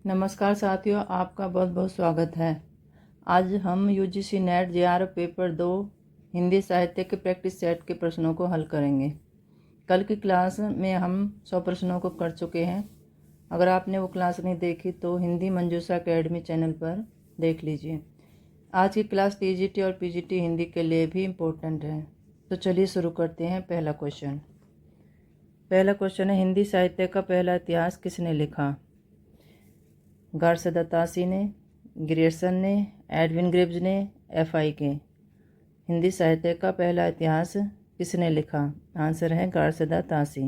नमस्कार साथियों, आपका बहुत बहुत स्वागत है। आज हम UGC net JRF paper 2 Hindi साहित्य के प्रैक्टिस सेट के प्रश्नों को हल करेंगे। कल की क्लास में हम 100 प्रश्नों को कर चुके हैं। अगर आपने वो क्लास नहीं देखी तो हिंदी मंजूषा अकेडमी चैनल पर देख लीजिए। आज की क्लास टीजीटी और पीजीटी हिंदी के लिए भी इम्पोर्टेंट है। तो चलिए शुरू करते हैं। पहला क्वेश्चन है, हिंदी साहित्य का पहला इतिहास किसने लिखा? गार्सदा तासी ने, ग्रियर्सन ने, एडविन ग्रिब्स ने, एफआई के। हिंदी साहित्य का पहला इतिहास किसने लिखा? आंसर है गार्सदा तासी।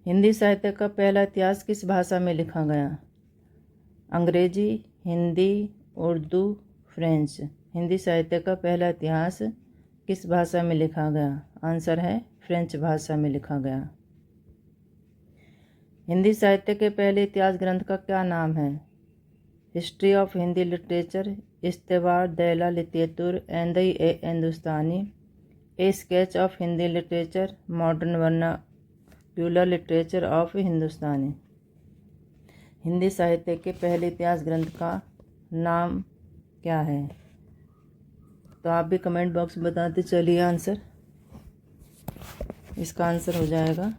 हिंदी साहित्य का पहला इतिहास किस भाषा में लिखा गया? अंग्रेजी, हिंदी, उर्दू, फ्रेंच। हिंदी साहित्य का पहला इतिहास किस भाषा में लिखा गया? आंसर है फ्रेंच भाषा में लिखा गया। हिंदी साहित्य के पहले इतिहास ग्रंथ का क्या नाम है? हिस्ट्री ऑफ हिंदी लिटरेचर, इस्तेवार दैला लितेतुर and a Hindustani, a sketch of Hindi literature, modern vernacular literature of Hindustani. Hindi साहित्य के पहले इतिहास ग्रंथ का नाम क्या है? तो आप भी कमेंट बॉक्स में बताते चलिए आंसर। इसका आंसर हो जाएगा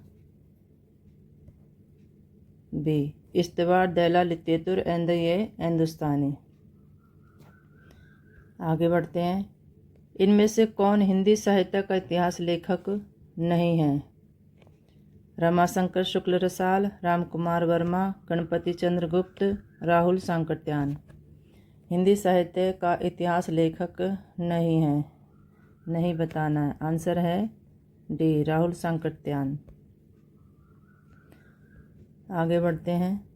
बी, इस्तेवार दैला लितेतुर एंड ये हिंदुस्तानी। आगे बढ़ते हैं। इनमें से कौन हिंदी साहित्य का इतिहास लेखक नहीं है? रमाशंकर शुक्ल रसाल, रामकुमार वर्मा, गणपति चंद्र गुप्त, राहुल सांकृत्यायन। हिंदी साहित्य का इतिहास लेखक नहीं है, नहीं बताना है। आंसर है डी, राहुल सांकृत्यायन। आगे बढ़ते हैं।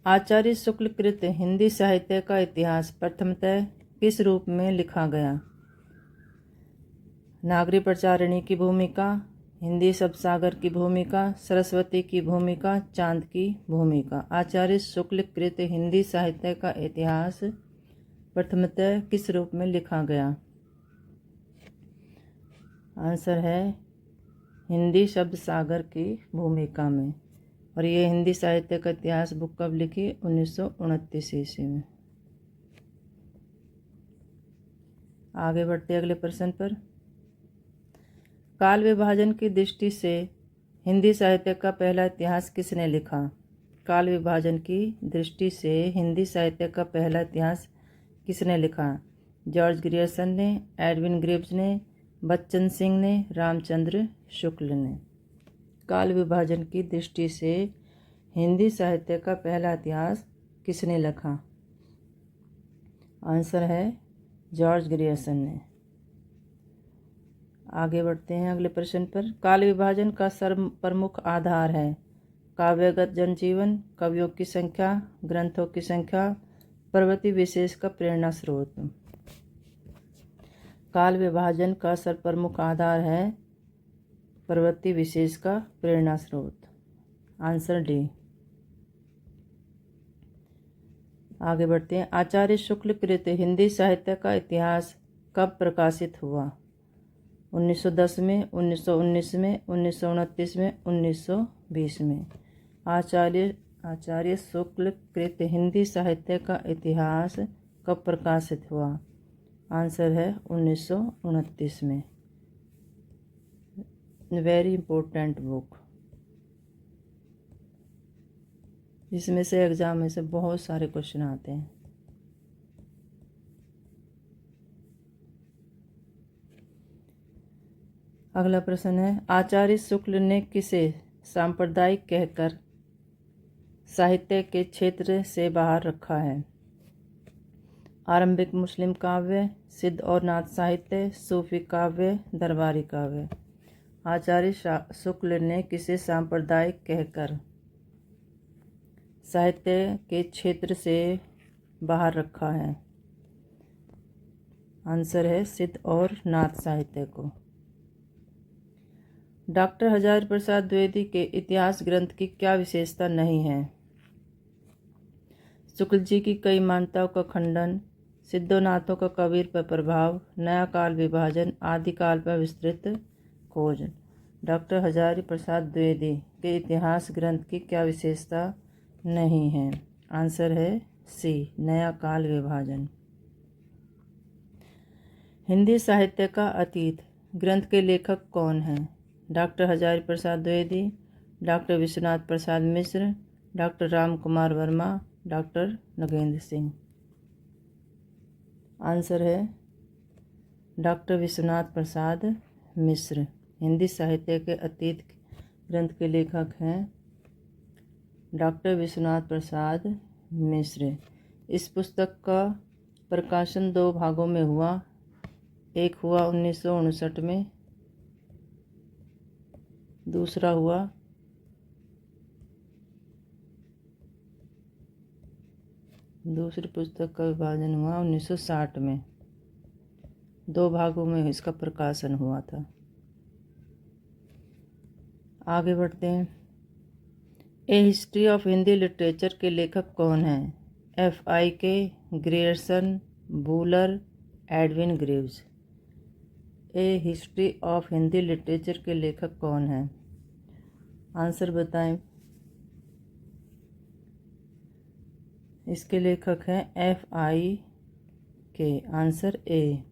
आचार्य शुक्ल कृत हिंदी साहित्य का इतिहास प्रथमतः किस रूप में लिखा गया? नागरी प्रचारिणी की भूमिका, हिंदी शब्दसागर की भूमिका, सरस्वती की भूमिका, चांद की भूमिका। आचार्य शुक्ल कृत हिंदी साहित्य का इतिहास प्रथमतः किस रूप में लिखा गया? आंसर है हिंदी शब्दसागर की भूमिका में। और ये हिंदी साहित्य का इतिहास बुक कब लिखी? 1929 ईस्वी में। आगे बढ़ते अगले प्रश्न पर। काल विभाजन की दृष्टि से हिंदी साहित्य का पहला इतिहास किसने लिखा? काल विभाजन की दृष्टि से हिंदी साहित्य का पहला इतिहास किसने लिखा? जॉर्ज ग्रियर्सन ने, एडविन ग्रिब्स ने, बच्चन सिंह ने, रामचंद्र शुक्ल ने। काल विभाजन की दृष्टि से हिंदी साहित्य का पहला इतिहास किसने लिखा? आंसर है जॉर्ज ग्रियर्सन ने। आगे बढ़ते हैं अगले प्रश्न पर। काल विभाजन का प्रमुख आधार है काव्यगत जनजीवन, कवियों की संख्या, ग्रंथों की संख्या, प्रवृत्ति विशेष का प्रेरणा स्रोत। काल विभाजन का प्रमुख आधार है प्रवृत्ति विशेष का प्रेरणा स्रोत। Answer D. आगे बढ़ते हैं। आचार्य शुक्ल कृत हिंदी साहित्य का इतिहास कब प्रकाशित हुआ? 1910 में, 1919 में, 1929 में, 1920 में। आचार्य शुक्ल कृत हिंदी साहित्य का इतिहास कब प्रकाशित हुआ? आंसर है 1929 में। वेरी इंपॉर्टेंट बुक, जिसमें से एग्जाम में से बहुत सारे क्वेश्चन आते हैं। अगला प्रश्न है, आचार्य शुक्ल ने किसे सांप्रदायिक कहकर साहित्य के क्षेत्र से बाहर रखा है? आरंभिक मुस्लिम काव्य, सिद्ध और नाथ साहित्य, सूफी काव्य, दरबारी काव्य। आचार्य शुक्ल ने किसे सांप्रदायिक कहकर साहित्य के क्षेत्र से बाहर रखा है? आंसर है सिद्ध और नाथ साहित्य को। डॉक्टर हजारी प्रसाद द्विवेदी के इतिहास ग्रंथ की क्या विशेषता नहीं है? शुक्ल जी की कई मान्यताओं का खंडन, सिद्धोनाथों का कबीर पर प्रभाव, नया काल विभाजन, आदिकाल पर विस्तृत खोज। डॉक्टर हजारी प्रसाद द्विवेदी के इतिहास ग्रंथ की क्या विशेषता नहीं है। आंसर है सी, नया काल विभाजन। हिंदी साहित्य का अतीत ग्रंथ के लेखक कौन हैं? Doctor Hazari Prasad Dwivedi, doctor Vishwanath Prasad Mishra, doctor Ram Kumar Verma, doctor Nagendra Singh. Answer है डॉक्टर विश्वनाथ प्रसाद मिश्र। हिंदी साहित्य के अतीत ग्रंथ के लेखक हैं डॉक्टर विश्वनाथ प्रसाद मिश्र। इस पुस्तक का प्रकाशन 2 भागों में हुआ। एक हुआ 1959 में, दूसरा हुआ 1960 में। 2 भागों में इसका प्रकाशन हुआ था। आगे बढ़ते हैं। ए हिस्ट्री ऑफ हिंदी लिटरेचर के लेखक कौन हैं? F.I.K. Grierson, Wular, Edwin Greaves. A history of Hindi literature के लेखक कौन हैं? आंसर बताएं। इसके लेखक हैं F.I.K. Answer A.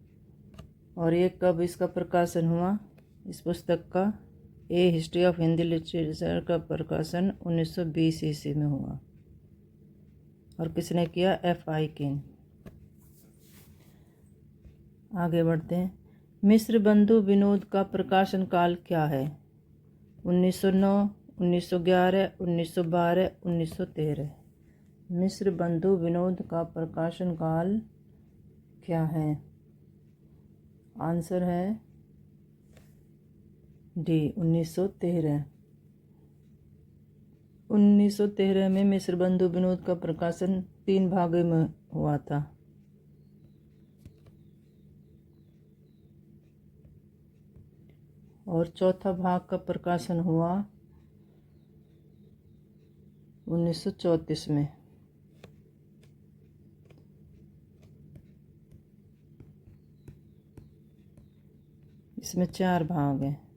और ये कब इसका प्रकाशन हुआ? इस पुस्तक का ए हिस्ट्री ऑफ हिंदी लिटरेचर का प्रकाशन 1920 ईस्वी में हुआ। और किसने किया? F.I.K. आगे बढ़ते हैं। मिश्र बंधु विनोद का प्रकाशन काल क्या है? 1909, 1911, 1912, 1913। मिश्र बंधु विनोद का प्रकाशन काल क्या है? आंसर है डी, 1913। 1913 में मिश्र बंधु विनोद का प्रकाशन 3 भागों में हुआ था। और चौथा भाग का प्रकाशन हुआ 1934 में। इसमें 4 भाग हैं।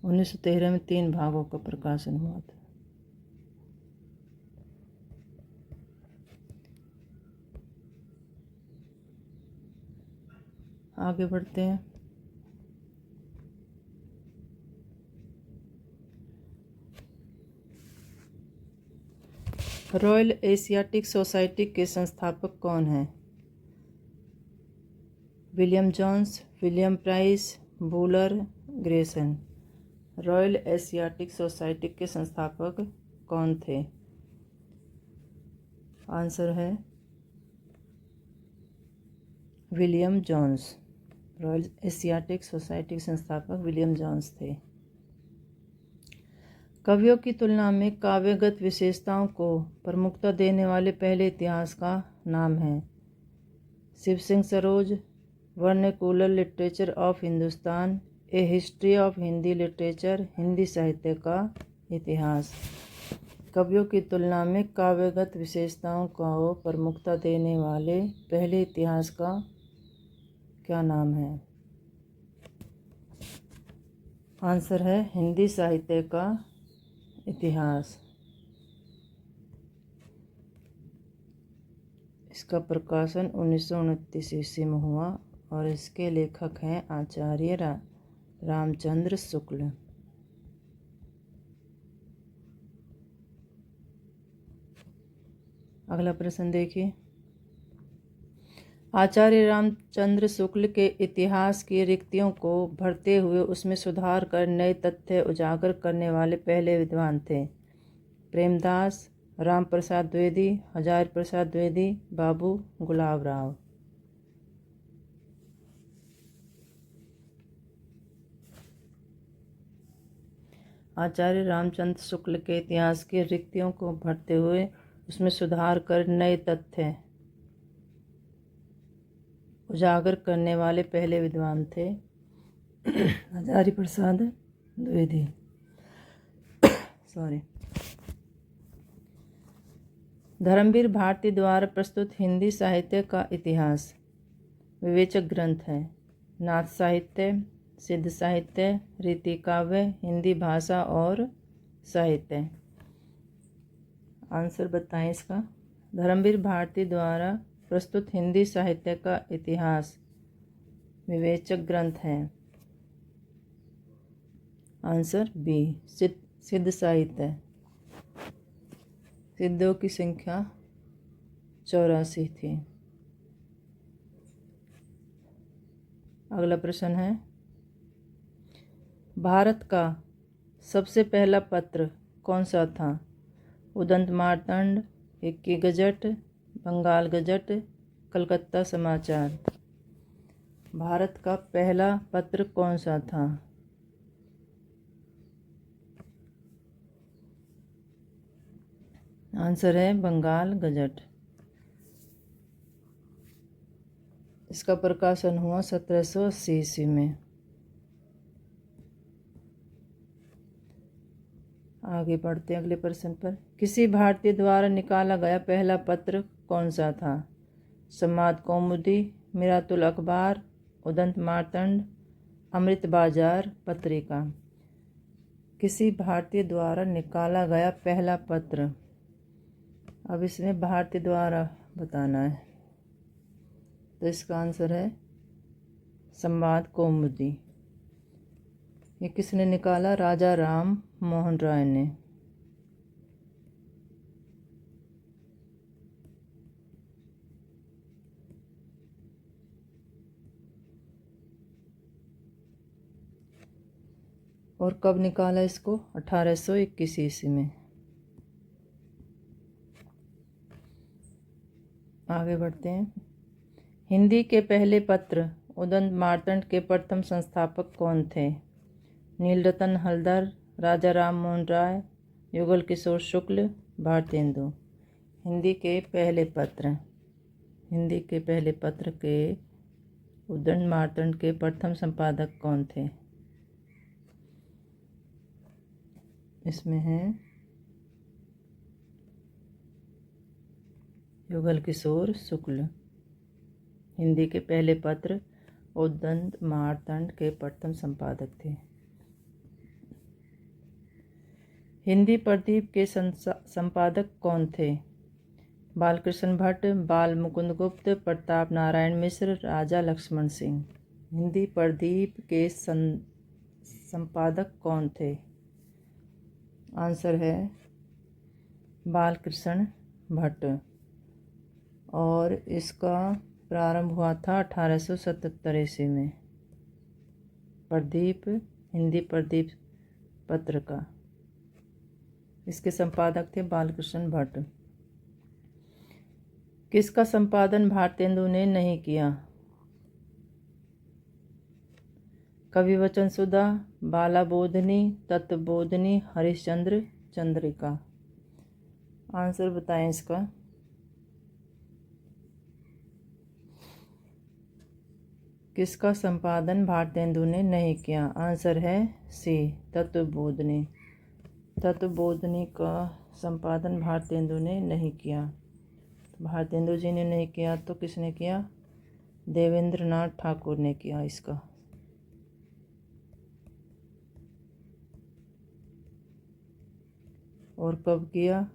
1913 में 3 भागों का प्रकाशन हुआ था। आगे बढ़ते हैं। रॉयल एशियाटिक सोसाइटी के संस्थापक कौन हैं? William Jones, William Price, Buhler, Grierson. Royal Asiatic Society के संस्थापक कौन थे? आंसर है William Jones. Royal Asiatic Society के संस्थापक विलियम जोन्स थे। कवियों की तुलना में काव्यगत विशेषताओं को प्रमुखता देने वाले पहले इतिहास का नाम है। Shiv Singh Saroj, vernacular literature of Hindustan, a history of Hindi literature, Hindi साहित्य का इतिहास। कवियों की तुलना में काव्यगत विशेषताओं को प्रमुखता देने वाले पहले इतिहास का क्या नाम है? आंसर है हिंदी साहित्य का इतिहास। इसका प्रकाशन 1929 ईस्वी में हुआ और इसके लेखक हैं आचार्य रामचंद्र शुक्ल। अगला प्रश्न देखिए। आचार्य रामचंद्र शुक्ल के इतिहास की रिक्तियों को भरते हुए उसमें सुधार कर नए तथ्य उजागर करने वाले पहले विद्वान थे। प्रेमदास, राम प्रसाद द्विवेदी, हजारी प्रसाद द्विवेदी, बाबू गुलाब राव। आचार्य रामचंद्र शुक्ल के इतिहास की रिक्तियों को भरते हुए उसमें सुधार कर नए तथ्य उजागर करने वाले पहले विद्वान थे हजारी प्रसाद द्विवेदी। धर्मवीर भारती द्वारा प्रस्तुत हिंदी साहित्य का इतिहास विवेचक ग्रंथ है। नाथ साहित्य, सिद्ध साहित्य, रीति काव्य, हिंदी भाषा और साहित्य। आंसर बताएं इसका। धर्मवीर भारती द्वारा प्रस्तुत हिंदी साहित्य का इतिहास विवेचक ग्रंथ है। आंसर बी, सिद्ध साहित्य। सिद्धों की संख्या 84 थी। अगला प्रश्न है, भारत का सबसे पहला पत्र कौन सा था? उदंत मार्तंड, इक्की गजट, बंगाल गजट, कलकत्ता समाचार। भारत का पहला पत्र कौन सा था? आंसर है बंगाल गजट। इसका प्रकाशन हुआ 1780 ईस्वी में। आगे बढ़ते हैं अगले प्रश्न पर। किसी भारतीय द्वारा निकाला गया पहला पत्र कौन सा था? समाद कौमुदी, मिरातुल अखबार, उदंत मार्तंड, अमृत बाजार पत्रिका। किसी भारतीय द्वारा निकाला गया पहला पत्र। अब इसमें भारतीय द्वारा बताना है, तो इसका आंसर है संवाद कौमुदी। ये किसने निकाला? राजा राम मोहन राय ने। और कब निकाला इसको? 1821 ईस्वी में। आगे बढ़ते हैं। हिंदी के पहले पत्र उदंत मार्तंड के प्रथम संस्थापक कौन थे? नीलरतन हलदर, राजा राम मोहन राय, युगल किशोर शुक्ल, भारतेंदु। हिंदी के पहले पत्र के उदंत मार्तंड के प्रथम संपादक कौन थे? इसमें है युगल किशोर शुक्ल। हिंदी के पहले पत्र उदंत मार्तंड के प्रथम संपादक थे। हिंदी प्रदीप के संपादक कौन थे? बालकृष्ण भट्ट, बाल मुकुंद गुप्त, प्रताप नारायण मिश्र, राजा लक्ष्मण सिंह। हिंदी प्रदीप के संपादक कौन थे? आंसर है बालकृष्ण भट्ट। और इसका प्रारंभ हुआ था 1877 ईस्वी में। प्रदीप, हिंदी प्रदीप पत्र का इसके संपादक थे बालकृष्ण भट्ट। किसका संपादन भारतेंदु ने नहीं किया? कवि वचन सुधा, बाला बोधनी, तत्वबोधनी, हरिश्चंद्र चंद्रिका। आंसर बताएं इसका। किसका संपादन भारतेंदु ने नहीं किया? आंसर है सी, तत्वबोधनी। तत्वबोधनी का संपादन भारतेंदु ने नहीं किया। भारतेंदु जी ने नहीं किया तो किसने किया? देवेंद्र नाथ ठाकुर ने किया इसका। और कब किया?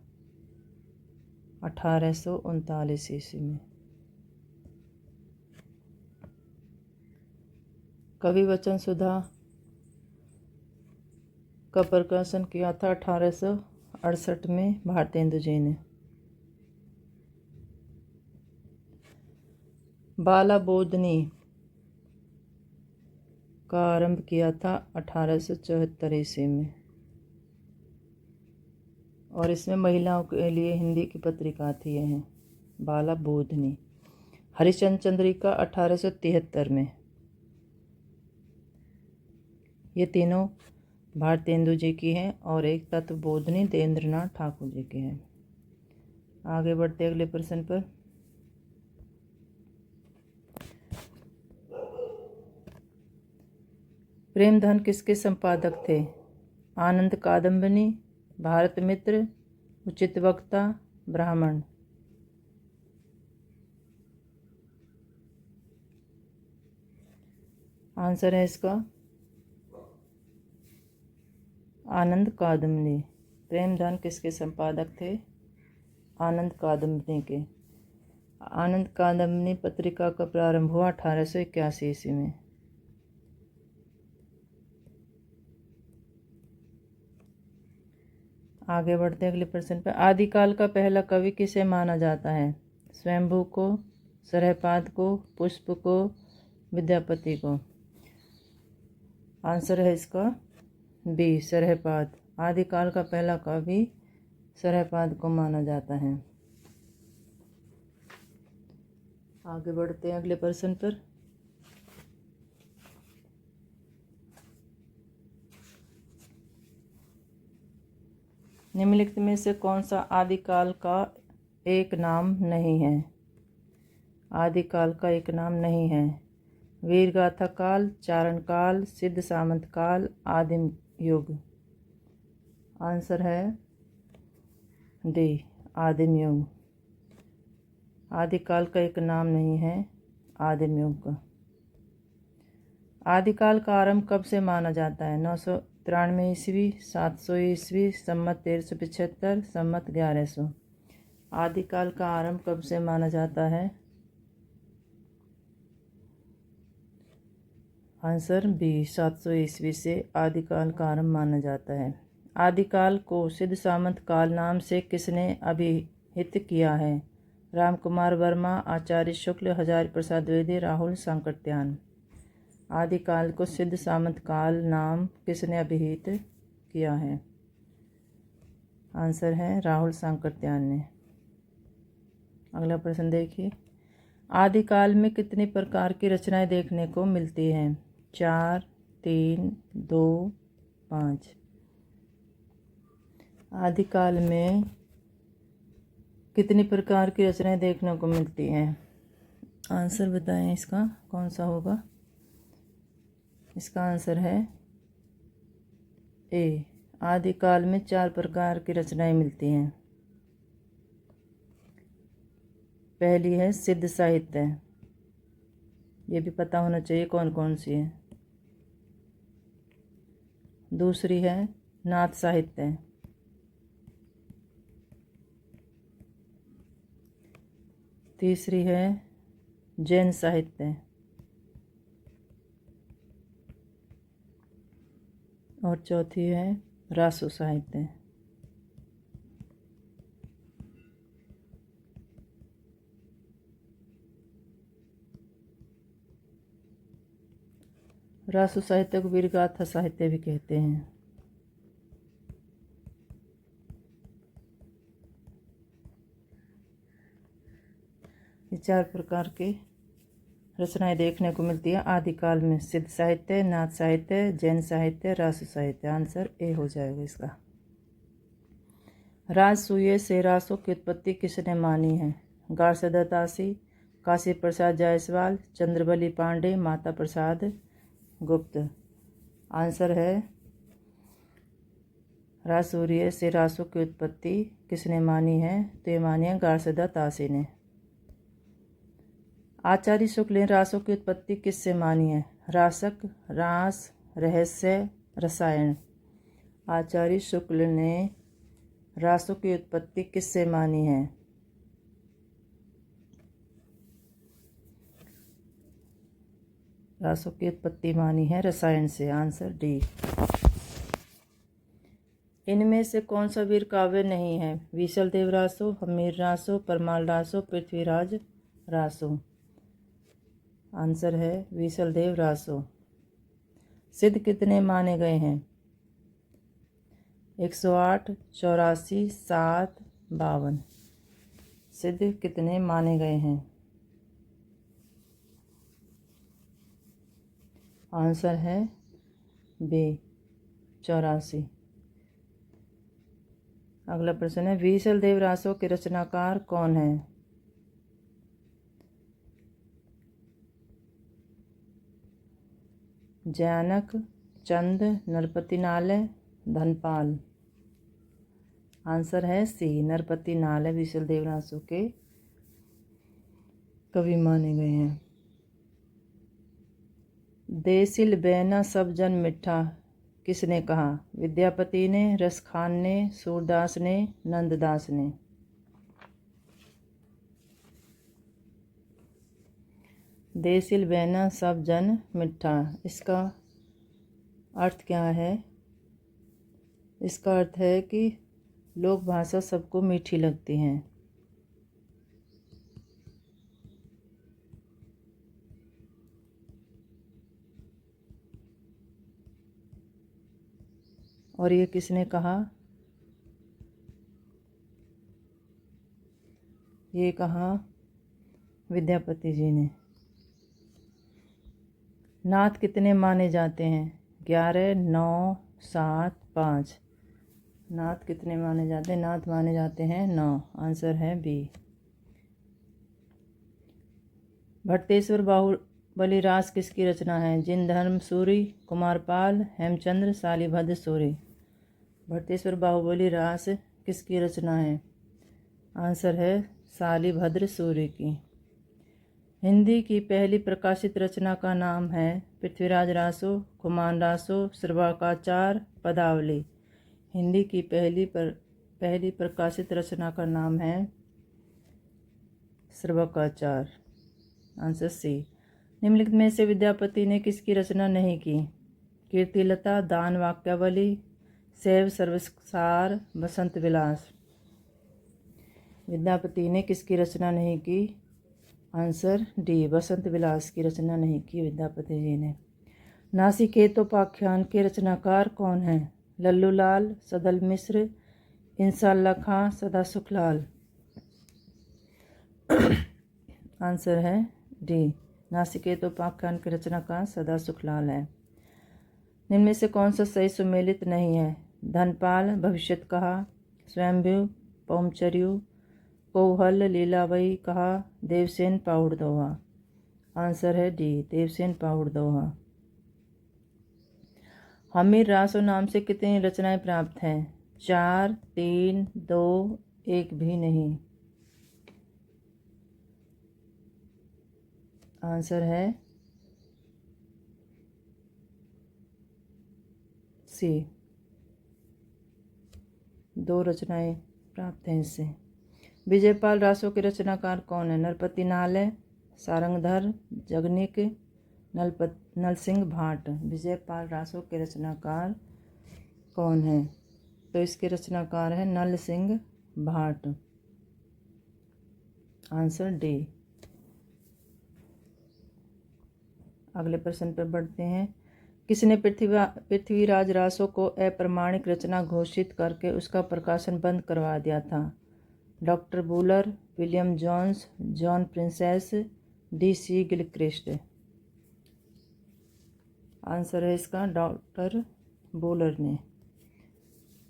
1839 ईस्वी में। कवि वचन सुधा का प्रकाशन किया था 1868 में भारतेंदु जी ने। बाला बोधनी का आरंभ किया था 1874 ईस्वी में। और इसमें महिलाओं के लिए हिंदी की पत्रिका थी यह बाला बोधनी। हरिश्चंद्र चंद्रिका 1873 में। ये तीनों भारतेंदु जी की हैं और एक तत्वबोधनी देवेंद्रनाथ ठाकुर जी की है। आगे बढ़ते अगले प्रश्न पर। प्रेमधन किसके संपादक थे? आनंद कादम्बिनी, भारत मित्र, उचित वक्ता, ब्राह्मण। आंसर है इसका आनंद कादम्बनी। प्रेमधन किसके संपादक थे? आनंद कादम्बनी के। आनंद कादम्बनी पत्रिका का प्रारंभ हुआ 1881 ईस्वी में। आगे बढ़ते अगले प्रश्न पर। आदिकाल का पहला कवि किसे माना जाता है? स्वयंभू को, सरहपाद को, पुष्प को, विद्यापति को। आंसर है इसका बी, सरहपाद। आदिकाल का पहला कवि सरहपाद को माना जाता है। आगे बढ़ते हैं अगले प्रश्न पर। निम्नलिखित में से कौन सा आदिकाल का एक नाम नहीं है? आदिकाल का एक नाम नहीं है। वीरगाथा काल, चारण काल, सिद्ध सामंत काल, आदिम युग। आंसर है डी, आदिम युग। आदिकाल का एक नाम नहीं है आदिम युग का। आदिकाल का आरंभ कब से माना जाता है? 993 ईस्वी, 700 ईस्वी, सम्मत 1375, सम्मत 1100। आदिकाल का आरंभ कब से माना जाता है? आंसर बी, 700 ईस्वी से आदिकाल का आरंभ माना जाता है। आदिकाल को सिद्ध सामंत काल नाम से किसने अभिहित किया है? राम कुमार वर्मा, आचार्य शुक्ल, हजारी प्रसाद द्विवेदी, राहुल सांकृत्यायन। आदिकाल को सिद्ध सामंत काल नाम किसने अभिहित किया है? आंसर है राहुल सांकृत्यायन ने। अगला प्रश्न देखिए। आदिकाल में कितनी प्रकार की रचनाएं देखने को मिलती हैं? 4, 3, 2, 5। आदिकाल में कितनी प्रकार की रचनाएं देखने को मिलती हैं? आंसर बताएं इसका कौन सा होगा? इसका आंसर है ए, आदिकाल में 4 प्रकार की रचनाएं मिलती हैं। पहली है सिद्ध साहित्य, ये भी पता होना चाहिए कौन कौन सी है। दूसरी है नाथ साहित्य। तीसरी है जैन साहित्य। और चौथी है रासो साहित्य। रासो साहित्य को वीरगाथा साहित्य भी कहते हैं। ये 4 प्रकार के रचनाएं देखने को मिलती है आदिकाल में। सिद्ध साहित्य, नाथ साहित्य, जैन साहित्य, रासो साहित्य। आंसर ए हो जाएगा इसका। राजसूय से रासो की उत्पत्ति किसने मानी है? गार्सदा दासी, काशी प्रसाद जायसवाल, चंद्रबली पांडे, माता प्रसाद गुप्त। आंसर है राजसूय से रासो की उत्पत्ति किसने मानी है? तो ये मानी है गार्सदा दासी ने। आचार्य शुक्ल ने रासों की उत्पत्ति किससे मानी है? रासक, रास, रहस्य, रसायन। आचार्य शुक्ल ने रासों की उत्पत्ति किससे मानी है? रासों की उत्पत्ति मानी है रसायन से। Answer D. इनमें से कौन सा वीर काव्य नहीं है? विशलदेव रासो, हमीर रासो, परमाल रासो, पृथ्वीराज रासो। आंसर है विशलदेव रासो। सिद्ध कितने माने गए हैं? 108, 84, 7, 52। सिद्ध कितने माने गए हैं? आंसर है बी, 84। अगला प्रश्न है विशलदेव रासो के रचनाकार कौन है? जयानक, चंद, नरपति नालय, धनपाल। आंसर है सी, नरपति नालय विशलदेव रासो के कवि माने गए हैं। देसिल बैना सब जन मिठा किसने कहा? विद्यापति ने, रसखान ने, सूरदास ने, नंददास ने। देसिल बहना सब जन मिठा, इसका अर्थ क्या है? इसका अर्थ है कि लोक भाषा सबको मीठी लगती है। और ये किसने कहा? ये कहा विद्यापति जी ने। नाथ कितने माने जाते हैं? 11, 9, 7, 5। नाथ कितने माने जाते हैं? नाथ माने जाते हैं 9। आंसर है बी। भट्टेश्वर बाहुबली रास किसकी रचना है? जिनधर्म सूरी, कुमारपाल, हेमचंद्र, शालिभद्र सूरी। भट्टेश्वर बाहुबली रास किसकी रचना है? आंसर है शालिभद्र सूरी की। हिंदी की पहली प्रकाशित रचना का नाम है पृथ्वीराज रासो, खुमान रासो, श्रवकाचार, पदावली। हिंदी की पहली प्रकाशित रचना का नाम है श्रवकाचार। Answer C. निम्नलिखित में से विद्यापति ने किसकी रचना नहीं की? कीर्तिलता, दान वाक्यावली, शैव सर्वसार, बसंत विलास। विद्यापति ने किसकी रचना नहीं की? आंसर डी, बसंत विलास की रचना नहीं की विद्यापति जी ने। नासिकेतोपाख्यान के रचनाकार कौन हैं? लल्लूलाल, सदल मिश्र, इंसाल्लाह खां, सदा सुखलाल। आंसर है डी, नासिकेतोपाख्यान के रचनाकार सदा सुखलाल है। निम्न में से कौन सा सही सुमेलित नहीं है? धनपाल, भविष्यत कहा, स्वयंभू, पौमचर्यु, कौहल, लीलावही कहा, देवसेन पाहुड़ दोहा। आंसर है डी, देवसेन पाहुड़ दोहा। हमीर रासो नाम से कितनी रचनाएं प्राप्त हैं? 4, 3, 2, 1 भी नहीं। आंसर है सी, 2 रचनाएं प्राप्त हैं इससे। विजयपाल रासो के रचनाकार कौन है? नरपति नालय, सारंगधर, जगनिक, नलसिंह भाट। विजयपाल रासो के रचनाकार कौन है? तो इसके रचनाकार है नल सिंह भाट। Answer D. अगले प्रश्न पर बढ़ते हैं। किसने पृथ्वीराज रासो को अप्रमाणिक रचना घोषित करके उसका प्रकाशन बंद करवा दिया था? Doctor Buhler, William Jones, John Prinsep, DC Gilchrist. Answer है इसका डॉक्टर बूलर ने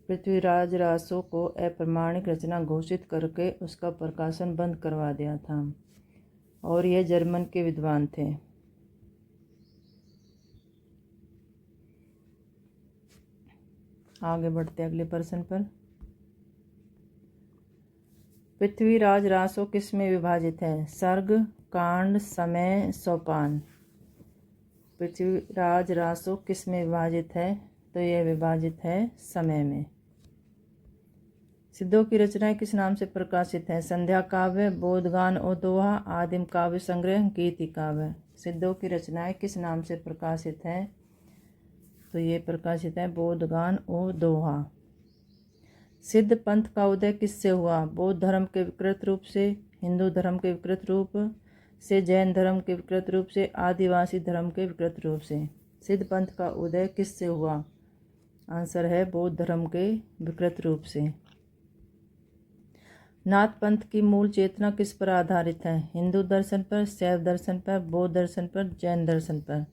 पृथ्वीराज रासो को अप्रमाणिक रचना घोषित करके उसका प्रकाशन बंद करवा दिया था, और यह जर्मन के विद्वान थे। आगे बढ़ते अगले प्रश्न पर। पृथ्वीराज रासो किस में विभाजित है? सर्ग, कांड, समय, सोपान। पृथ्वीराज रासो किस में विभाजित है? तो यह विभाजित है समय में। सिद्धों की रचनाएं किस नाम से प्रकाशित हैं? संध्या काव्य, बोधगान और दोहा, आदिम काव्य संग्रह, गीति काव्य। सिद्धों की रचनाएं किस नाम से प्रकाशित हैं? तो ये प्रकाशित है बोधगान और दोहा। सिद्ध पंथ का उदय किससे हुआ? बौद्ध धर्म के विकृत रूप से, हिंदू धर्म के विकृत रूप से, जैन धर्म के विकृत रूप से, आदिवासी धर्म के विकृत रूप से। सिद्ध पंथ का उदय किससे हुआ? आंसर है बौद्ध धर्म के विकृत रूप से। नाथ पंथ की मूल चेतना किस पर आधारित है? हिंदू दर्शन पर, शैव दर्शन पर, बौद्ध दर्शन पर, जैन दर्शन पर।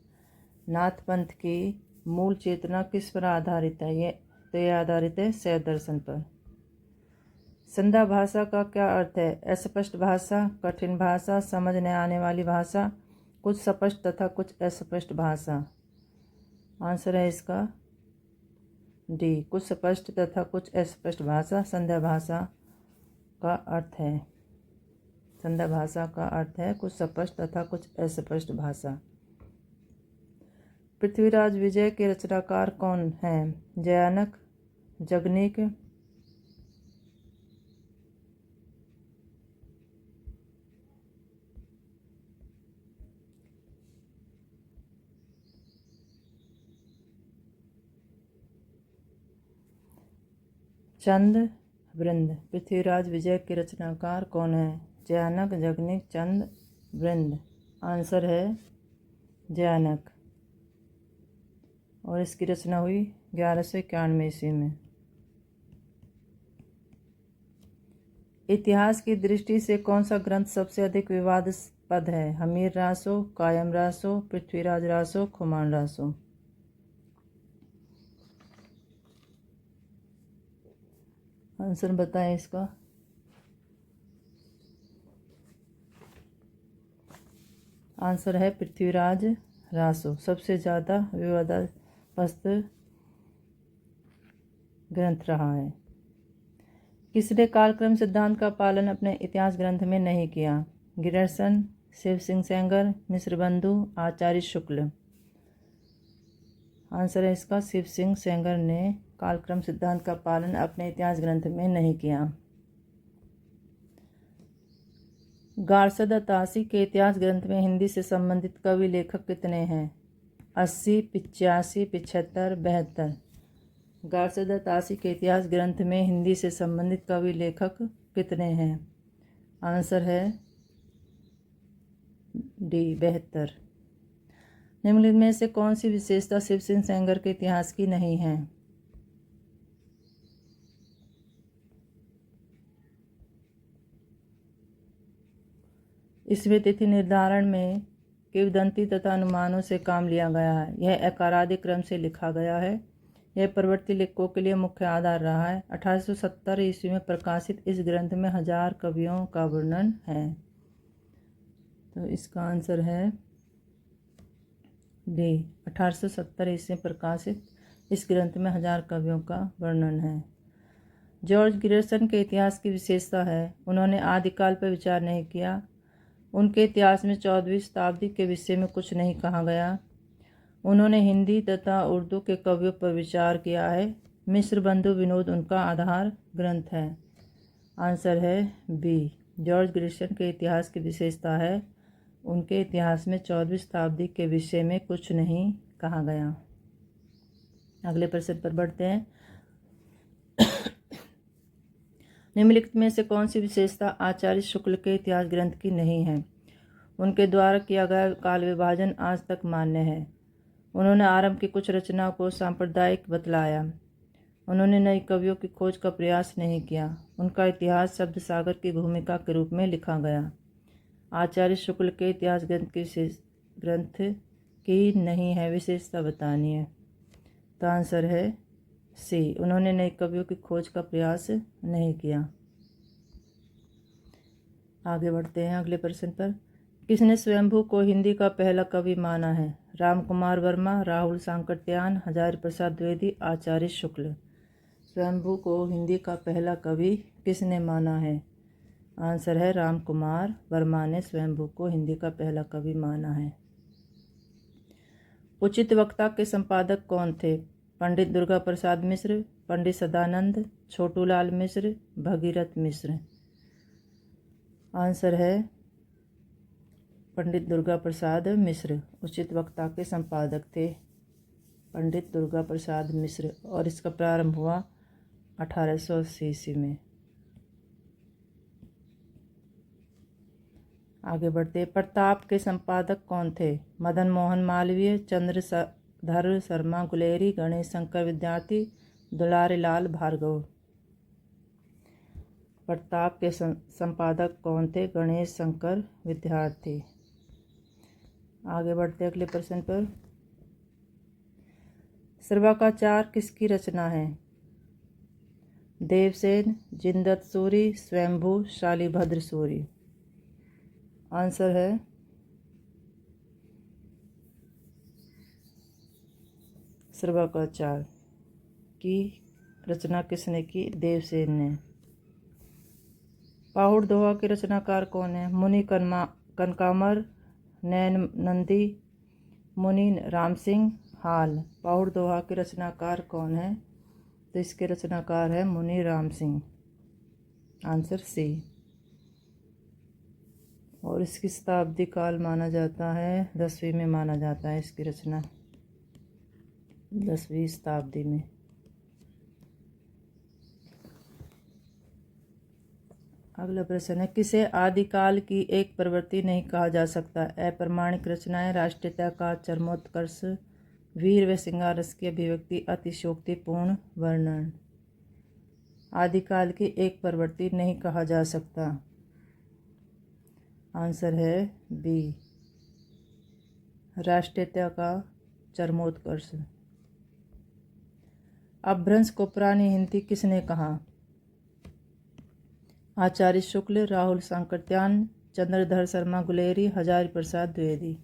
नाथ पंथ की मूल चेतना किस पर आधारित है? ये आधारित है शैव दर्शन पर। संध्या भाषा का क्या अर्थ है? अस्पष्ट भाषा, कठिन भाषा, समझ न आने वाली भाषा, कुछ स्पष्ट तथा कुछ अस्पष्ट भाषा। आंसर है इसका डी, कुछ स्पष्ट तथा कुछ अस्पष्ट भाषा संध्या भाषा का अर्थ है। संध्या भाषा का अर्थ है कुछ स्पष्ट तथा कुछ अस्पष्ट भाषा। पृथ्वीराज विजय के रचनाकार कौन हैं? जयानक, जगनीक, चंद, वृंद। पृथ्वीराज विजय के रचनाकार कौन है? जयानक, जगनीक, चंद, वृंद। आंसर है जयानक और इसकी रचना हुई 1191 ईस्वी में। इतिहास की दृष्टि से कौन सा ग्रंथ सबसे अधिक विवादास्पद है? हमीर रासो, कायम रासो, पृथ्वीराज रासो, खुमान रासो। आंसर बताएं इसका। आंसर है पृथ्वीराज रासो, सबसे ज़्यादा विवादास्पद ग्रंथ रहा है। किसने कालक्रम सिद्धांत का पालन अपने इतिहास ग्रंथ में नहीं किया? गिरसन, शिव सिंह सेंगर, मिश्र बंधु, आचार्य शुक्ल। आंसर है इसका शिव सिंह सेंगर ने कालक्रम सिद्धांत का पालन अपने इतिहास ग्रंथ में नहीं किया। गारसद तासी के इतिहास ग्रंथ में हिंदी से संबंधित कवि लेखक कितने हैं? 80, 85, 75, 72। गारसद तासी के इतिहास ग्रंथ में हिंदी से संबंधित कवि लेखक कितने हैं? आंसर है डी, 72। निम्नलिखित में से कौन सी विशेषता शिव सिंह सेंगर के इतिहास की नहीं है? इसमें तिथि निर्धारण में किंवदंती तथा अनुमानों से काम लिया गया है। यह अकारादि क्रम से लिखा गया है। यह परवर्ती लेखकों के लिए मुख्य आधार रहा है। 1870 ईस्वी में प्रकाशित इस ग्रंथ में 1000 कवियों का वर्णन है। तो इसका आंसर है डी, 1870 ईस्वी में प्रकाशित इस ग्रंथ में 1000 कवियों का वर्णन है। जॉर्ज गिरसन के इतिहास की विशेषता है उन्होंने आदिकाल पर विचार नहीं किया। उनके इतिहास में 14वीं शताब्दी के विषय में कुछ नहीं कहा गया। उन्होंने हिंदी तथा उर्दू के कवियों पर विचार किया है। मिश्र बंधु विनोद उनका आधार ग्रंथ है। आंसर है बी, जॉर्ज गिरसन के इतिहास की विशेषता है उनके इतिहास में 14वीं शताब्दी के विषय में कुछ नहीं कहा गया। अगले प्रश्न पर बढ़ते हैं। निम्नलिखित में से कौन सी विशेषता आचार्य शुक्ल के इतिहास ग्रंथ की नहीं है? उनके द्वारा किया गया काल विभाजन आज तक मान्य है। उन्होंने आरंभ की कुछ रचनाओं को सांप्रदायिक बतलाया। उन्होंने नई कवियों की खोज का प्रयास नहीं किया। उनका इतिहास शब्द सागर की भूमिका के रूप में लिखा गया। आचार्य शुक्ल के इतिहास ग्रंथ की नहीं है विशेषता बतानी है। तो आंसर है सी, उन्होंने नए कवियों की खोज का प्रयास नहीं किया। आगे बढ़ते हैं अगले प्रश्न पर। किसने स्वयंभू को हिंदी का पहला कवि माना है? राम कुमार वर्मा, राहुल सांकरत्यान, हजारी प्रसाद द्विवेदी, आचार्य शुक्ल। स्वयंभू को हिंदी का पहला कवि किसने माना है? आंसर है राम कुमार वर्मा ने स्वयंभू को हिंदी का पहला कवि माना है। उचित वक्ता के संपादक कौन थे? पंडित दुर्गा प्रसाद मिश्र, पंडित सदानंद, छोटूलाल मिश्र, भगीरथ मिश्र। आंसर है पंडित दुर्गा प्रसाद मिश्र उचित वक्ता के संपादक थे, पंडित दुर्गा प्रसाद मिश्र, और इसका प्रारंभ हुआ 1880 ईस्वी में। आगे बढ़ते। प्रताप के संपादक कौन थे? मदन मोहन मालवीय, चंद्रधर शर्मा गुलेरी, गणेश शंकर विद्यार्थी, दुलारी लाल भार्गव। प्रताप के संपादक कौन थे? गणेश शंकर विद्यार्थी। आगे बढ़ते अगले प्रश्न पर। सर्वकाचार किसकी रचना है? देवसेन, जिनदत्त सूरी, स्वयंभू, शालिभद्र सूरी। आंसर है सर्वकाचार की रचना किसने की? देवसेन ने। पाहुड़ दोहा के रचनाकार कौन है? मुनि कनकामर, नैन नंदी, मुनि राम सिंह, हाल। पौड़ दोहा के रचनाकार कौन है? तो इसके रचनाकार है मुनि राम सिंह। Answer C. और इसकी शताब्दी काल माना जाता है 10वीं में माना जाता है इसकी रचना, 10वीं शताब्दी में। अगला प्रश्न है, किसे आदिकाल की एक प्रवृत्ति नहीं कहा जा सकता? अप्रमाणिक रचनाएं, राष्ट्रीयता का चरमोत्कर्ष, वीर व श्रृंगार रस की अभिव्यक्ति, अतिशोक्तिपूर्ण वर्णन। आदिकाल की एक प्रवृत्ति नहीं कहा जा सकता। आंसर है बी, राष्ट्रीयता का चरमोत्कर्ष। अपभ्रंश को पुरानी हिंदी किसने कहा? आचार्य शुक्ल, राहुल सांकृत्यायन, चंद्रधर शर्मा गुलेरी, हजारी प्रसाद द्विवेदी।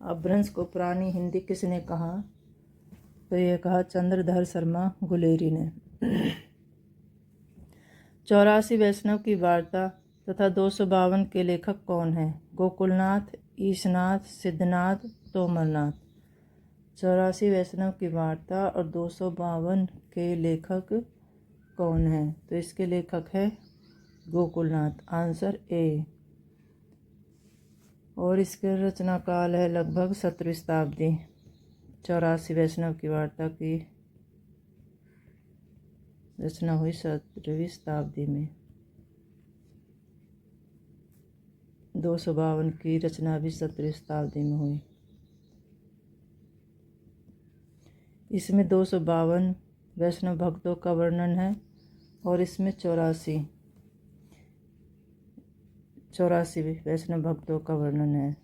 अपभ्रंश को पुरानी हिंदी किसने कहा? तो यह कहा चंद्रधर शर्मा गुलेरी ने। 84 वैष्णव की वार्ता तथा 252 के लेखक कौन हैं? गोकुलनाथ, ईशनाथ, सिद्धनाथ, तोमरनाथ। 84 वैष्णव की वार्ता और 252 के लेखक कौन हैं? तो इसके लेखक है गोकुलनाथ। Answer A. और इसके रचना काल है लगभग 17वीं शताब्दी। 84 वैष्णव की वार्ता की रचना हुई 17वीं शताब्दी में। 252 की रचना भी 17वीं शताब्दी में हुई। इसमें 252 वैष्णव भक्तों का वर्णन है और इसमें 84 वैष्णव भक्तों का वर्णन है।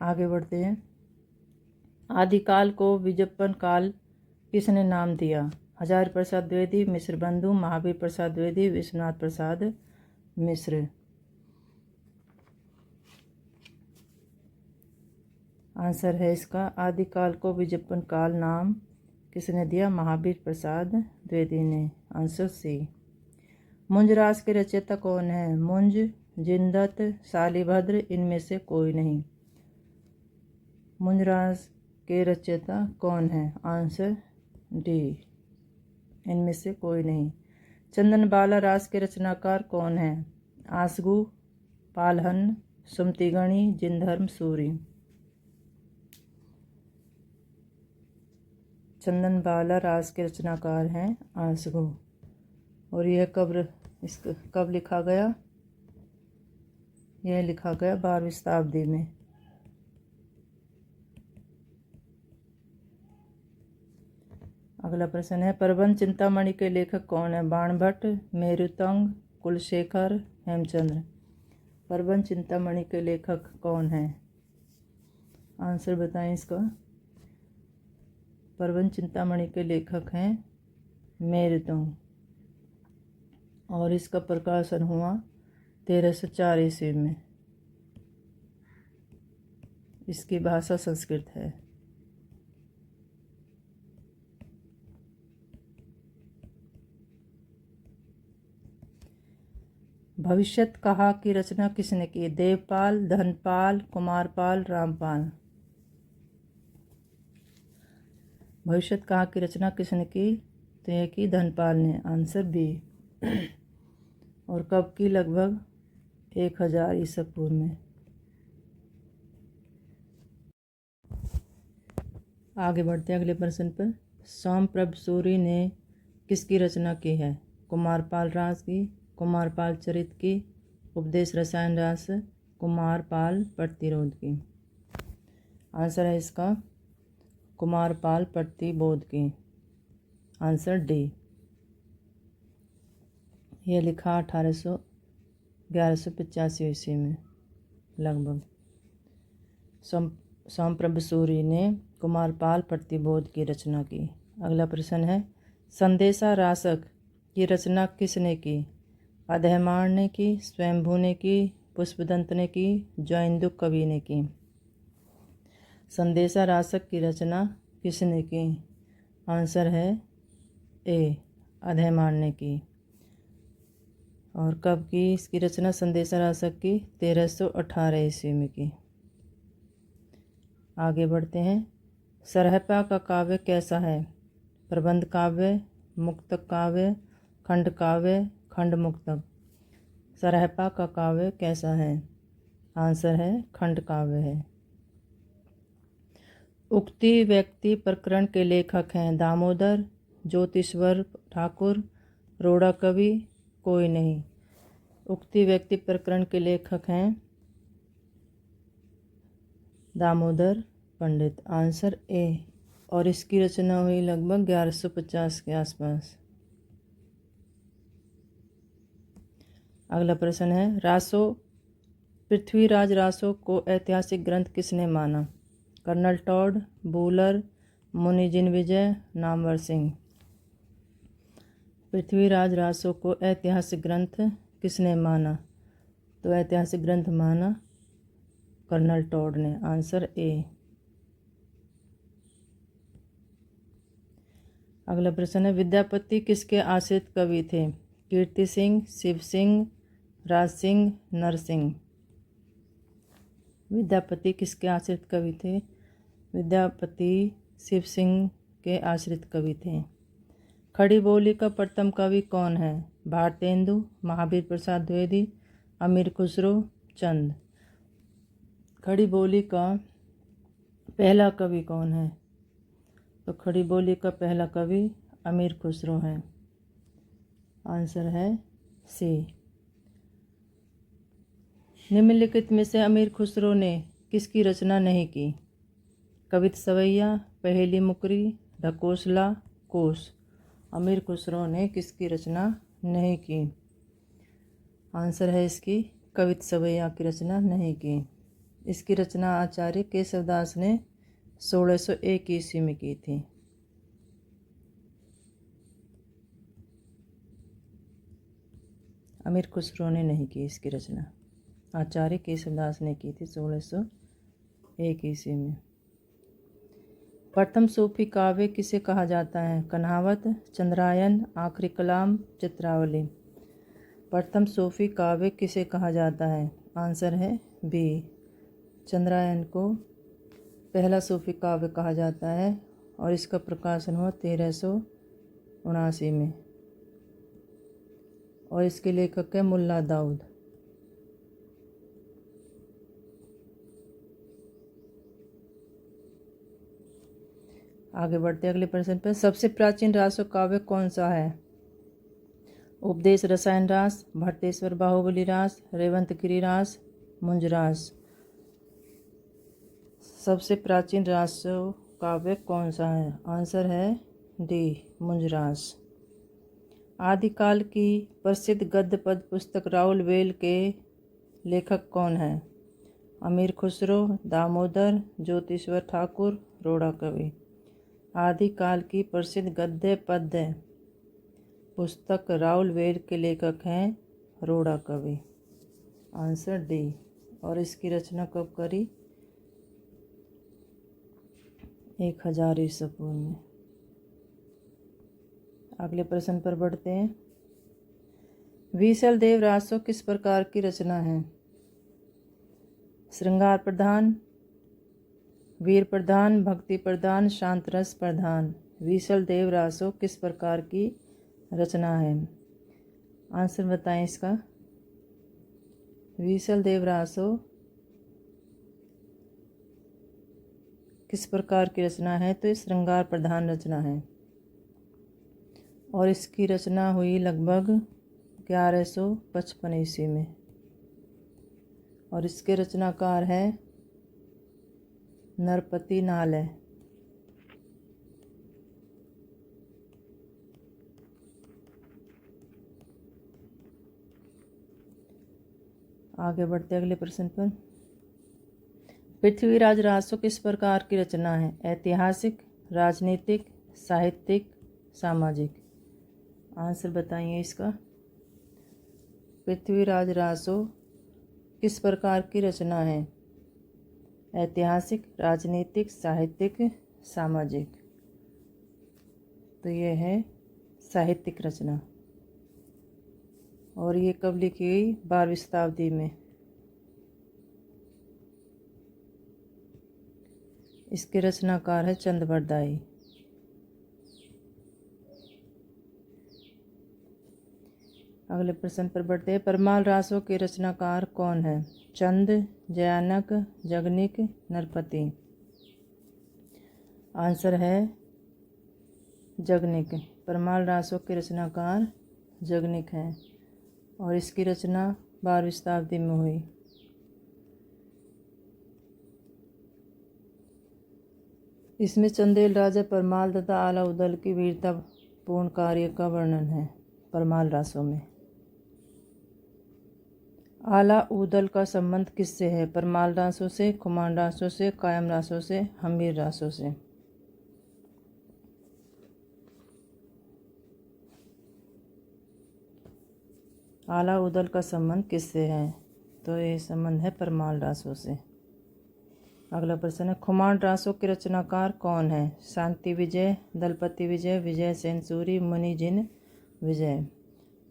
आगे बढ़ते हैं। आदिकाल को विजयपन काल किसने नाम दिया? हजारी प्रसाद द्विवेदी, मिश्र बंधु, महावीर प्रसाद द्विवेदी, विश्वनाथ प्रसाद मिश्र। आंसर है इसका आदिकाल को विजयपन काल नाम किसने दिया? महावीर प्रसाद द्विवेदी ने। Answer C. मुंजरास के रचयिता कौन है? मुंज, जिंदत, शालिभद्र, इनमें से कोई नहीं। मुंजरास के रचयिता कौन है? आंसर डी, इनमें से कोई नहीं। चंदनबाला रास के रचनाकार कौन है? आसगु, पालहन, सुमतिगणी, जिनधर्म सूरी। चंदनबाला रास के रचनाकार हैं आसगु। और यह कब लिखा गया? यह लिखा गया 12वीं शताब्दी में। अगला प्रश्न है, प्रबंध चिंतामणि के लेखक कौन है? बाणभट्ट, मेरुतंग, कुलशेखर, हेमचंद्र। प्रबंध चिंतामणि के लेखक कौन है? आंसर बताएं इसका। प्रबंध चिंतामणि के लेखक हैं मेरुतंग। और इसका प्रकाशन हुआ 1304 ईस्वी में। इसकी भाषा संस्कृत है। भविष्यत कहा की रचना किसने की? देवपाल, धनपाल, कुमारपाल, रामपाल। भविष्यत कहा की रचना किसने की? तो यह की धनपाल ने। Answer B. और कब की? लगभग 1000 ईसा पूर्व में। आगे बढ़ते हैं अगले प्रश्न पर। सोमप्रभ सूरी ने किसकी रचना की है? कुमारपाल रास की, कुमारपाल चरित की, उपदेश रसायन रास, कुमारपाल प्रतिरोध की। आंसर है इसका कुमारपाल प्रतिबोध की। Answer D. यह लिखा 1185 ईस्वी में लगभग। सोमप्रभ सूरी ने कुमारपाल प्रतिबोध की रचना की। अगला प्रश्न है, संदेशा रासक की रचना किसने की? अधैमाण ने की, स्वयंभू ने की, पुष्पदंत ने की, जैनदुक कवि ने की। संदेशा रासक की रचना किसने की? आंसर है ए, अधैमाण ने की। और कब की इसकी रचना? संदेशा रासक की 1318 ईस्वी में की। आगे बढ़ते हैं। सरहपा का काव्य कैसा है? प्रबंध काव्य, मुक्तक काव्य, खंड काव्य, खंड मुक्तक। सरहपा का काव्य कैसा है? आंसर है खंड काव्य है। उक्ति व्यक्ति प्रकरण के लेखक हैं दामोदर, ज्योतिश्वर ठाकुर, रोड़ा कवि, कोई नहीं। उक्ति व्यक्ति प्रकरण के लेखक हैं दामोदर पंडित। Answer A. और इसकी रचना हुई लगभग 1150 के आसपास। अगला प्रश्न है, रासो पृथ्वीराज रासो को ऐतिहासिक ग्रंथ किसने माना? कर्नल टॉड, बूलर, मुनि जिनविजय, नामवर सिंह। पृथ्वीराज रासो को ऐतिहासिक ग्रंथ किसने माना? तो ऐतिहासिक ग्रंथ माना कर्नल टॉड ने। Answer A. अगला प्रश्न है, विद्यापति किसके आश्रित कवि थे? कीर्ति सिंह, शिव सिंह, राज सिंह, नरसिंह। विद्यापति किसके आश्रित कवि थे? विद्यापति शिव सिंह के आश्रित कवि थे। खड़ी बोली का प्रथम कवि कौन है? भारतेंदु, महावीर प्रसाद द्विवेदी, अमीर खुसरो, चंद। खड़ी बोली का पहला कवि कौन है? तो खड़ी बोली का पहला कवि अमीर खुसरो है। आंसर है सी। निम्नलिखित में से अमीर खुसरो ने किसकी रचना नहीं की? कवित सवैया, पहेली मुकरी, ढकोसला, कोश। अमीर खुसरो ने किसकी रचना नहीं की? आंसर है इसकी कवित सवैया की रचना नहीं की। इसकी रचना आचार्य केशवदास ने 1601 ईस्वी में की थी। अमीर खुसरो ने नहीं की इसकी रचना, आचार्य केशवदास ने की थी 1601 ईस्वी में। प्रथम सूफी काव्य किसे कहा जाता है? कन्हावत, चंद्रायन, आखिरी कलाम, चित्रावली। प्रथम सूफी काव्य किसे कहा जाता है? आंसर है बी। चंद्रायन को पहला सूफी काव्य कहा जाता है और इसका प्रकाशन हुआ 1379 में और इसके लेखक है मुल्ला दाऊद। आगे बढ़ते अगले प्रश्न पर। सबसे प्राचीन रासो काव्य कौन सा है? उपदेश रसायन रास, भट्टेश्वर बाहुबली रास, रेवंतगिरी रास, मुंजरास। सबसे प्राचीन रासो काव्य कौन सा है? आंसर है डी, मुंजरास। आदिकाल की प्रसिद्ध गद्य पद पुस्तक राउलवेल के लेखक कौन है? अमीर खुसरो, दामोदर, ज्योतिश्वर ठाकुर, रोड़ा कवि। आदिकाल की प्रसिद्ध गद्य पद्य पुस्तक राउलवेल के लेखक हैं रोड़ा कवि। Answer D. और इसकी रचना कब करी? 1000 ईसा पूर्व में। अगले प्रश्न पर बढ़ते हैं। विसल देव रासो किस प्रकार की रचना है? श्रृंगार प्रधान, वीर प्रधान, भक्ति प्रधान, शांत रस प्रधान। विसल देव रासो किस प्रकार की रचना है? आंसर बताएं इसका। विसल देव रासो किस प्रकार की रचना है? तो ये श्रृंगार प्रधान रचना है और इसकी रचना हुई लगभग 1155 ईस्वी में और इसके रचनाकार है नरपति नालय। आगे बढ़ते अगले प्रश्न पर। पृथ्वीराज रासो किस प्रकार की रचना है? ऐतिहासिक, राजनीतिक, साहित्यिक, सामाजिक। आंसर बताइए इसका। पृथ्वीराज रासो किस प्रकार की रचना है? ऐतिहासिक, राजनीतिक, साहित्यिक, सामाजिक। तो ये है साहित्यिक रचना। और ये कब लिखी गई? 12वीं शताब्दी में। इसके रचनाकार है चंद-बरदाई। अगले प्रश्न पर बढ़ते हैं। परमाल रासों के रचनाकार कौन है? चंद, जयानक, जगनिक, नरपति। आंसर है जगनिक। परमाल रासों के रचनाकार जगनिक हैं और इसकी रचना 12वीं शताब्दी में हुई। इसमें चंदेल राजा परमाल तथा आला उदल की वीरतापूर्ण कार्य का वर्णन है। परमाल रासों में आला उदल का संबंध किससे है? परमाल रासों से, खुमान रासों से, कायम रासों से, हमीर रासों से। आला उदल का संबंध किससे है? तो ये संबंध है परमाल रासों से। अगला प्रश्न है। खुमान रासों के रचनाकार कौन है? शांति विजय, दलपति विजय, विजय सेन सूरी, मुनिजिन विजय।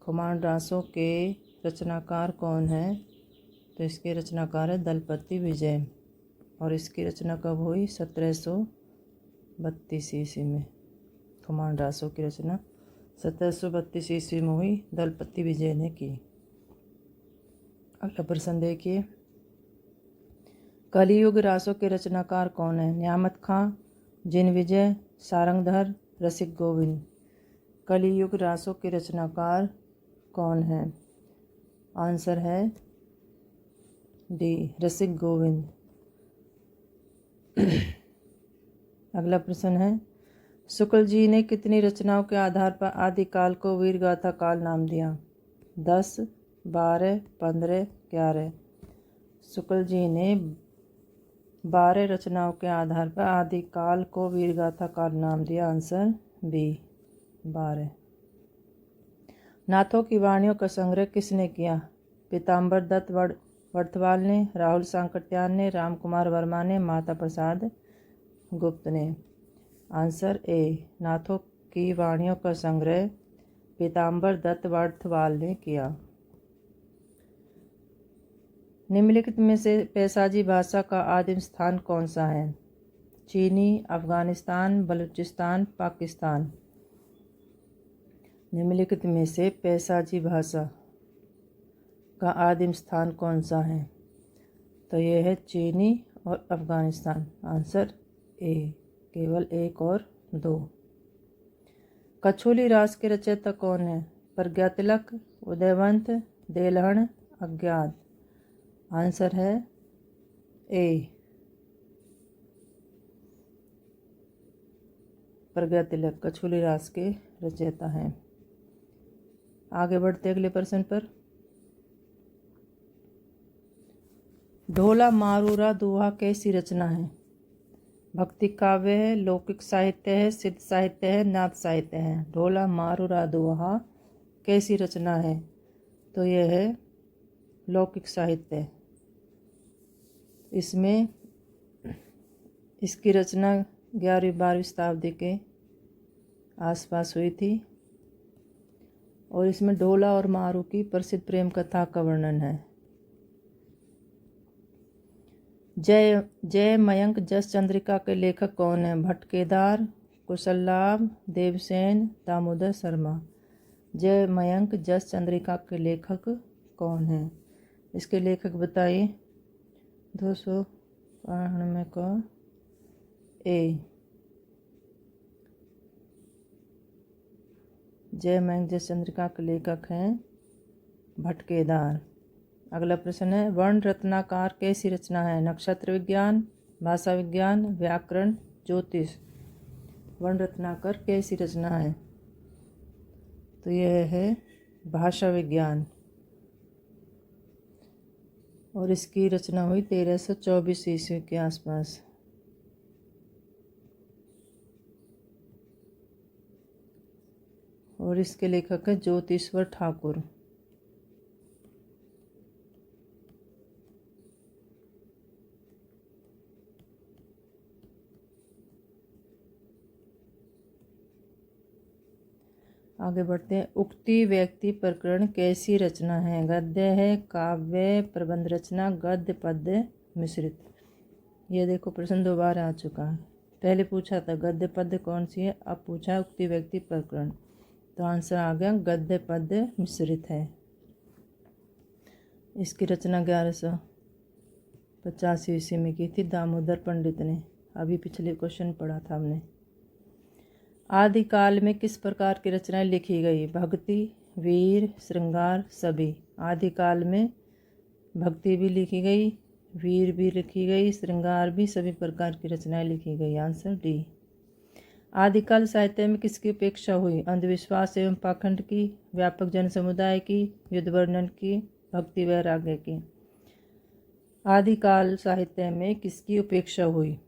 खुमान रासों के रचनाकार कौन है? तो इसके रचनाकार है दलपति विजय और इसकी रचना कब हुई? 1732 ईस्वी में। खुमान रासों की रचना 1732 ईस्वी में हुई, दलपति विजय ने की। अगला प्रश्न देखिए। कलियुग रासों के रचनाकार कौन है? न्यामत खां, जिन विजय, सारंगधर, रसिक गोविंद। कलियुग रासों के रचनाकार कौन है? आंसर है डी, रसिक गोविंद। अगला प्रश्न है। शुक्ल जी ने कितनी रचनाओं के आधार पर आदिकाल को वीरगाथा काल नाम दिया? 10, 12, 15, 11। शुक्ल जी ने 12 रचनाओं के आधार पर आदिकाल को वीरगाथा काल नाम दिया। Answer B, 12। नाथों की वाणियों का संग्रह किसने किया? पीताम्बर दत्त वर्तवाल ने, राहुल सांकट्यान ने, राम कुमार वर्मा ने, माता प्रसाद गुप्त ने। आंसर ए, नाथों की वाणियों का संग्रह पीताम्बर दत्त वर्तवाल ने किया। निम्नलिखित में से पैसाजी भाषा का आदिम स्थान कौन सा है? चीनी, अफगानिस्तान, बलूचिस्तान, पाकिस्तान। निम्नलिखित में से पैसाजी भाषा का आदिम स्थान कौन सा है? तो यह है चीनी और अफगानिस्तान। आंसर ए, केवल 1 और 2। कछोली रास के रचयिता कौन है? प्रज्ञातिलक, उदयवंत, देलहण, अज्ञात। आंसर है ए, प्रज्ञातिलक कछोली रास के रचयिता हैं। आगे बढ़ते अगले प्रश्न पर। ढोला मारूरा दोहा कैसी रचना है? भक्ति काव्य है, लौकिक साहित्य है, सिद्ध साहित्य है, नाथ साहित्य है। ढोला मारूरा दोहा कैसी रचना है? तो यह है लौकिक साहित्य। इसमें इसकी रचना 11वीं-12वीं शताब्दी के आसपास हुई थी और इसमें ढोला और मारू की प्रसिद्ध प्रेम कथा का वर्णन है। जय मयंक जस चंद्रिका के लेखक कौन है? भट्ट केदार, कुशललाभ, देवसेन, दामोदर शर्मा। जय मयंक जस चंद्रिका के लेखक कौन है? इसके लेखक बताइए। 292 का ए, जय मयंक जस चंद्रिका के लेखक हैं भट्ट केदार। अगला प्रश्न है। वर्ण रत्नाकार कैसी रचना है? नक्षत्र विज्ञान, भाषा विज्ञान, व्याकरण, ज्योतिष। वर्ण रत्नाकर कैसी रचना है? तो यह है भाषा विज्ञान और इसकी रचना हुई 1324 ईस्वी के आसपास। और इसके लेखक है ज्योतिश्वर ठाकुर। आगे बढ़ते हैं। उक्ति व्यक्ति प्रकरण कैसी रचना है? गद्य है, काव्य, प्रबंध रचना, गद्य, पद्य, मिश्रित। ये देखो प्रश्न 2 बार आ चुका है। पहले पूछा था गद्य पद्य कौन सी है, अब पूछा उक्ति व्यक्ति प्रकरण, तो आंसर आ गया गद्य पद्य मिश्रित है। इसकी रचना 1185 ईस्वी में की थी दामोदर पंडित ने। अभी पिछले क्वेश्चन पढ़ा था हमने। आदिकाल में किस प्रकार की रचनाएं लिखी गई? भक्ति, वीर, श्रृंगार, सभी। आदिकाल में भक्ति भी लिखी गई, वीर भी लिखी गई, श्रृंगार भी, सभी प्रकार की रचनाएं लिखी गई। Answer D. आदिकाल साहित्य में किसकी उपेक्षा हुई? अंधविश्वास एवं पाखंड की, व्यापक जन समुदाय की, युद्ध वर्णन की, भक्ति वैराग्य की। आदिकाल साहित्य में किसकी उपेक्षा हुई?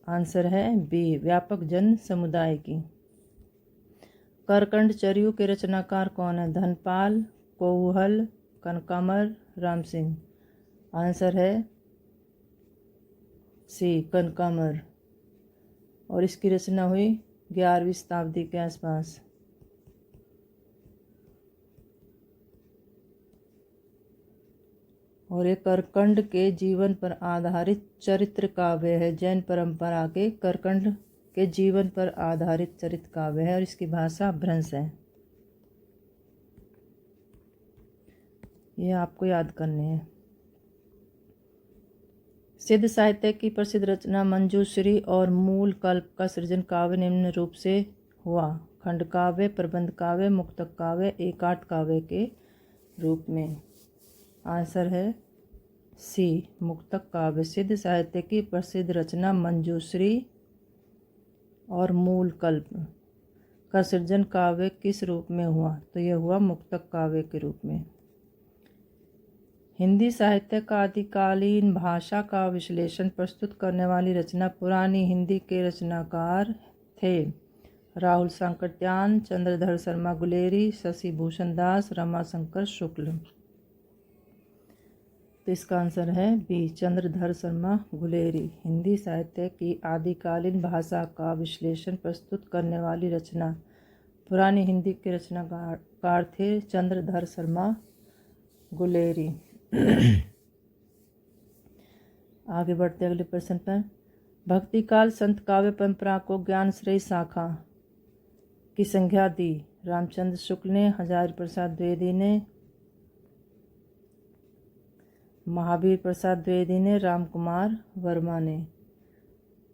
आंसर है बी, व्यापक जन समुदाय की। करकंड चर्यू के रचनाकार कौन है? धनपाल, कौहल, कनकामर, राम सिंह। आंसर है सी, कनकामर। और इसकी रचना हुई 11वीं शताब्दी के आसपास। और ये करकंड के जीवन पर आधारित चरित्र काव्य है। जैन परंपरा के करकंड के जीवन पर आधारित चरित्र काव्य है और इसकी भाषा भ्रंश है। ये आपको याद करने हैं। सिद्ध साहित्य की प्रसिद्ध रचना मंजूश्री और मूल कल्प का सृजन काव्य निम्न रूप से हुआ। खंड काव्य, प्रबंध काव्य, मुक्तक काव्य, एकाट काव्य के रूप में। आंसर है सी, मुक्तक काव्य। सिद्ध साहित्य की प्रसिद्ध रचना मंजूश्री और मूल कल्प का सृजन काव्य किस रूप में हुआ? तो यह हुआ मुक्तक काव्य के रूप में। हिंदी साहित्य का आदिकालीन भाषा का विश्लेषण प्रस्तुत करने वाली रचना पुरानी हिंदी के रचनाकार थे। राहुल सांकृत्यायन, चंद्रधर शर्मा गुलेरी, शशि भूषण दास, रमाशंकर शुक्ल। तो इसका आंसर है बी, चंद्रधर शर्मा गुलेरी। हिंदी साहित्य की आदिकालीन भाषा का विश्लेषण प्रस्तुत करने वाली रचना पुरानी हिंदी के रचनाकार थे चंद्रधर शर्मा गुलेरी। आगे बढ़ते अगले प्रश्न पर। भक्तिकाल संत काव्य परंपरा को ज्ञानश्रेय शाखा की संज्ञा दी। रामचंद्र शुक्ल ने, हजारी प्रसाद द्विवेदी ने, महावीर प्रसाद द्विवेदी ने, रामकुमार वर्मा ने।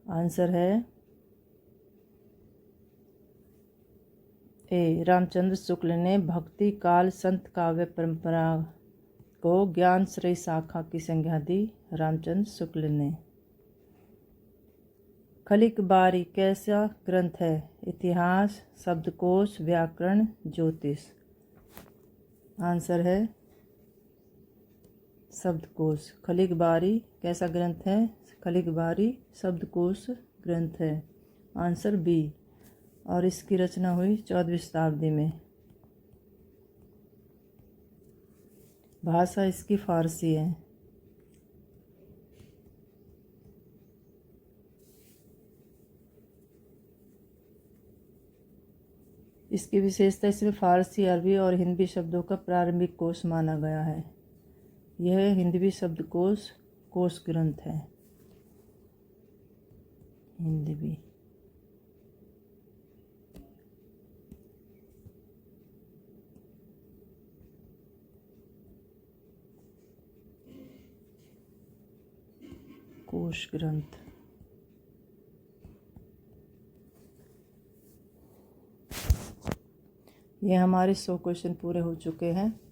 आंसर है ए, रामचंद्र शुक्ल ने भक्ति काल संत काव्य परंपरा को ज्ञान श्रेय शाखा की संज्ञा दी। रामचंद्र शुक्ल ने। खलिक बारी कैसा ग्रंथ है? इतिहास, शब्दकोश, व्याकरण, ज्योतिष। आंसर है शब्दकोश। खलिक बारी कैसा ग्रंथ है? खलिक बारी शब्दकोश ग्रंथ है। Answer B. और इसकी रचना हुई 14वीं शताब्दी में। भाषा इसकी फारसी है। इसकी विशेषता इसमें फारसी, अरबी और हिंदी शब्दों का प्रारंभिक कोश माना गया है। यह हिंदवी शब्दकोश कोश ग्रंथ है। हिंदवी। कोश ग्रंथ। ये हमारे 100 क्वेश्चन पूरे हो चुके हैं।